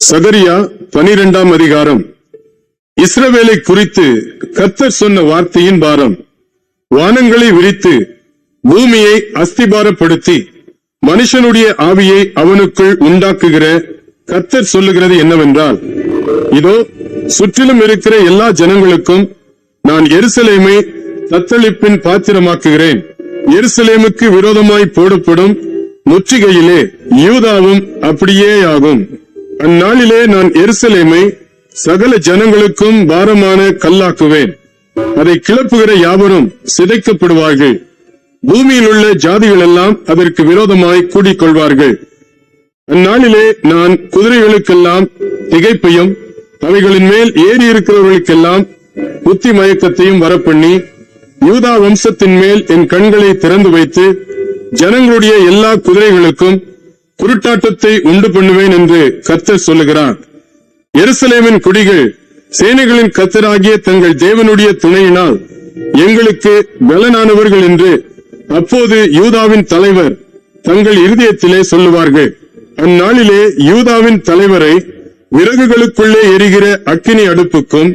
சகரியா 12ஆம் அதிகாரம். இஸ்ரவேலை குறித்து கர்த்தர் சொன்ன வார்த்தையின் பாரம். வானங்களை விரித்து பூமியை அஸ்திபாரப்படுத்தி மனுஷனுடைய ஆவியை அவனுக்குள் உண்டாக்குகிற கர்த்தர் சொல்லுகிறது என்னவென்றால், இதோ சுற்றிலும் இருக்கிற எல்லா ஜனங்களுக்கும் நான் எருசலேமை தத்தளிப்பின் பாத்திரமாக்குகிறேன். எருசலேமுக்கு விரோதமாய் போடப்படும் முற்றுகையிலே யூதாவும் அப்படியேயாகும். அந்நாளிலே நான் எருசலேமை சகல ஜனங்களுக்கும் பாரமான கல்லாக்குவேன். அதை கிளப்புகிற யாவரும் சிதைக்கப்படுவார்கள். பூமியில் உள்ள ஜாதிகள் எல்லாம் அதற்கு விரோதமாய் கூடிக்கொள்வார்கள். அந்நாளிலே நான் குதிரைகளுக்கெல்லாம் திகைப்பையும் அவைகளின் மேல் ஏறி இருக்கிறவர்களுக்கெல்லாம் புத்தி மயக்கத்தையும் வரப்பண்ணி யூதா வம்சத்தின் மேல் என் கண்களை திறந்து வைத்து ஜனங்களுடைய எல்லா குதிரைகளுக்கும் குருட்டாட்டத்தை உண்டு பண்ணுவேன் என்று கர்த்தர் சொல்லுகிறார். எருசலேமின் குடிகள் சேனைகளின் கர்த்தராகிய தங்கள் தேவனுடைய துணையினால் எங்களுக்கு பலனானவர்கள் என்று அப்போது யூதாவின் தலைவர் தங்கள் இருதயத்திலே சொல்லுவார்கள். அந்நாளிலே யூதாவின் தலைவரை விறகுகளுக்குள்ளே எரிகிற அக்கினி அடுப்புக்கும்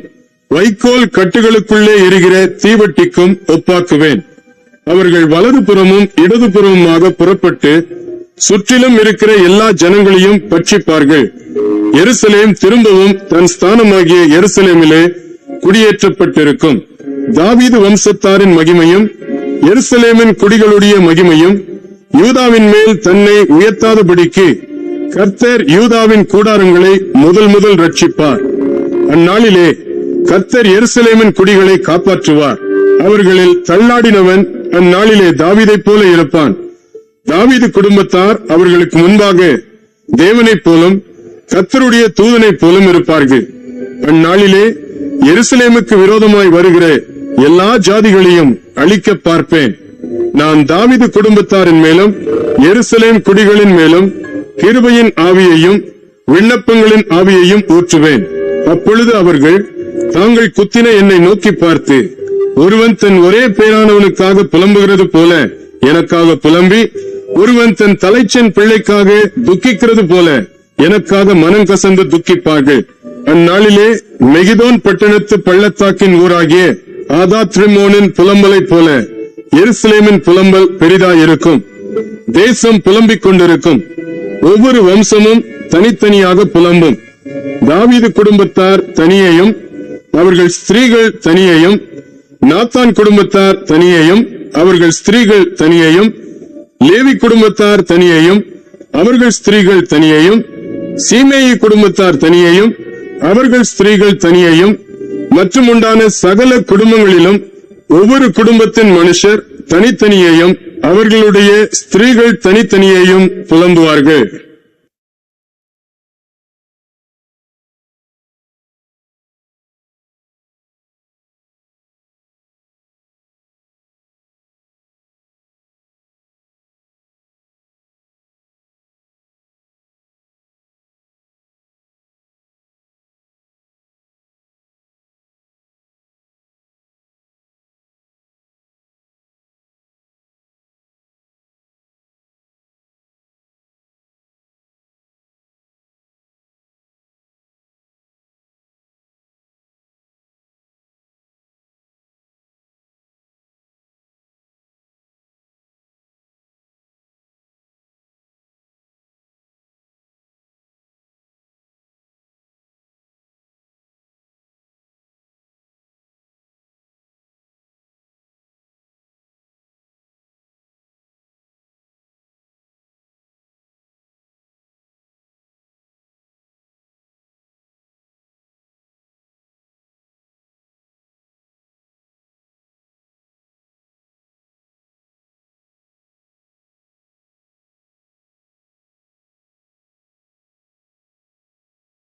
வைக்கோல் கட்டுகளுக்குள்ளே எரிகிற தீவட்டிக்கும் ஒப்பாக்குவேன். அவர்கள் வலதுபுறமும் இடதுபுறமுமாக புறப்பட்டு சுற்றிலும் இருக்கிற எல்லா ஜனங்களையும் பட்சிப்பார்கள். எருசலேம் திரும்பவும் தன் ஸ்தானமாகிய எருசலேமிலே குடியேற்றப்பட்டிருக்கும். தாவீது வம்சத்தாரின் மகிமையும் எருசலேமின் குடிகளுடைய மகிமையும் யூதாவின் மேல் தன்னை உயர்த்தாதபடிக்கு கர்த்தர் யூதாவின் கூடாரங்களை முதல் ரட்சிப்பார். அந்நாளிலே கர்த்தர் எருசலேமின் குடிகளை காப்பாற்றுவார். அவர்களில் தள்ளாடினவன் அந்நாளிலே தாவீதைப் போல இருப்பான். தாவீது குடும்பத்தார் அவர்களுக்கு முன்பாக தேவனைப் போலும் கர்த்தருடைய தூதனைப் போலும் இருப்பார்கள். அந்நாளிலே எருசலேமுக்கு விரோதமாய் வருகிற எல்லா ஜாதிகளையும் அழிக்க பார்ப்பேன். நான் தாவீது குடும்பத்தாரின் மேலும் எருசலேம் குடிகளின் மேலும் கிருபையின் ஆவியையும் விண்ணப்பங்களின் ஆவியையும் ஊற்றுவேன். அப்பொழுது அவர்கள் தாங்கள் குத்தின என்னை நோக்கி பார்த்து, ஒருவன் தன் ஒரே பேரானவனுக்காக புலம்புகிறது போல எனக்காக புலம்பி, ஒருவன் தன் தலைச்சன் பிள்ளைக்காக துக்கிக்கிறது போல எனக்காக மனம் கசந்து துக்கிப்பார்கள். அந்நாளிலே மெகிதோன் பட்டணத்து பள்ளத்தாக்கின் ஊராகிய ஆதாத்ரிமோனின் புலம்பலை போல எருசலேமின் புலம்பல் பெரிதாயிருக்கும். தேசம் புலம்பிக் கொண்டிருக்கும். ஒவ்வொரு வம்சமும் தனித்தனியாக புலம்பும். தாவீது குடும்பத்தார் தனியையும் அவர்கள் ஸ்திரீகள் தனியையும், நாத்தான் குடும்பத்தார் தனியையும் அவர்கள் ஸ்திரீகள் தனியையும், லேவி குடும்பத்தார் தனியையும் அவர்கள் ஸ்திரீகள் தனியையும், சீமேயி குடும்பத்தார் தனியையும் அவர்கள் ஸ்திரீகள் தனியையும், மற்றும் உண்டான சகல குடும்பங்களிலும் ஒவ்வொரு குடும்பத்தின் மனுஷர் தனித்தனியையும் அவர்களுடைய ஸ்திரீகள் தனித்தனியையும் புலம்புவார்கள்.